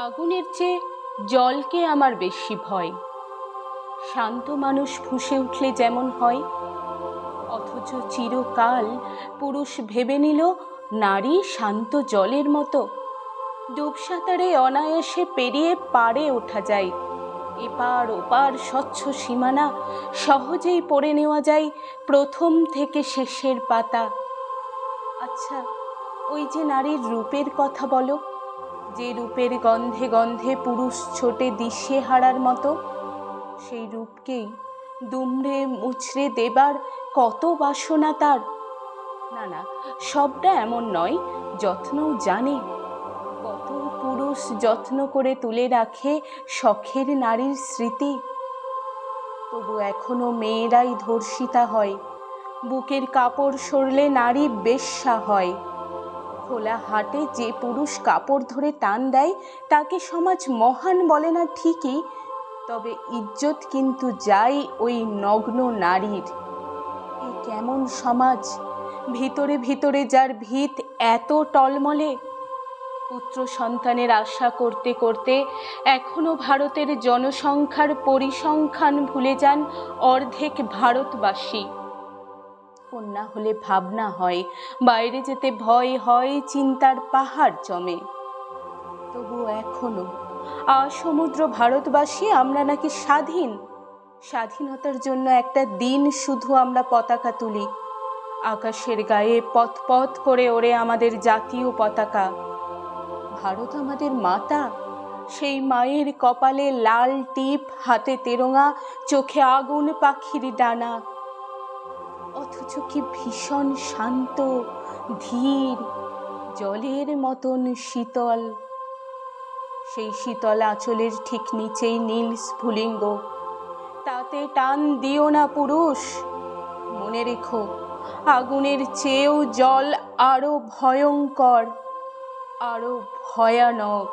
আগুনের চেয়ে জলকে আমার বেশি ভয়। শান্ত মানুষ ফুঁসে উঠলে যেমন হয়, অথচ চিরকাল পুরুষ ভেবে নিল নারী শান্ত জলের মতো। ডুব সাঁতারে অনায়াসে পেরিয়ে পাড়ে ওঠা যায়, এপার ওপার স্বচ্ছ সীমানা সহজেই পড়ে নেওয়া যায় প্রথম থেকে শেষের পাতা। আচ্ছা, ওই যে নারীর রূপের কথা বলো, যে রূপের গন্ধে গন্ধে পুরুষ ছোটে দিশেহারার মতো, সেই রূপকেই দুমড়ে মুচড়ে দেবার কত বাসনা তার। না না, সবটা এমন নয়, যত্নও জানে। কত পুরুষ যত্ন করে তুলে রাখে শখের নারীর স্মৃতি। তবু এখনো মেয়েরাই ধর্ষিতা হয়, বুকের কাপড় সরলে নারী বেশ্যা হয়। খোলা হাটে যে পুরুষ কাপড় ধরে টান দেয় তাকে সমাজ মহান বলে না ঠিকই, তবে ইজ্জত কিন্তু যায় ওই নগ্ন নারীর। এ কেমন সমাজ, ভিতরে ভিতরে যার ভিত এত টলমলে। পুত্র সন্তানের আশা করতে করতে এখনো ভারতের জনসংখ্যার পরিসংখ্যান ভুলে যান অর্ধেক ভারতবাসী। কন্যা হলে ভাবনা হয়, বাইরে যেতে ভয় হয়, চিন্তার পাহাড় জমে। তবু এখনো আসমুদ্র ভারতবাসী আমরা নাকি স্বাধীন। স্বাধীনতার জন্য একটা দিন শুধু আমরা পতাকা তুলি, আকাশের গায়ে পথ পথ করে ওড়ে আমাদের জাতীয় পতাকা। ভারত আমাদের মাতা, সেই মায়ের কপালে লাল টিপ, হাতে তেরোঙা, চোখে আগুন পাখির ডানা। অথচ কি ভীষণ শান্ত, ধীর, জলের মতন শীতল। সেই শীতল আঁচলের ঠিক নিচেই নীল স্ফুলিঙ্গ। তাতে টান দিও না পুরুষ, মনে রেখো আগুনের চেয়েও জল আরো ভয়ঙ্কর, আরো ভয়ানক।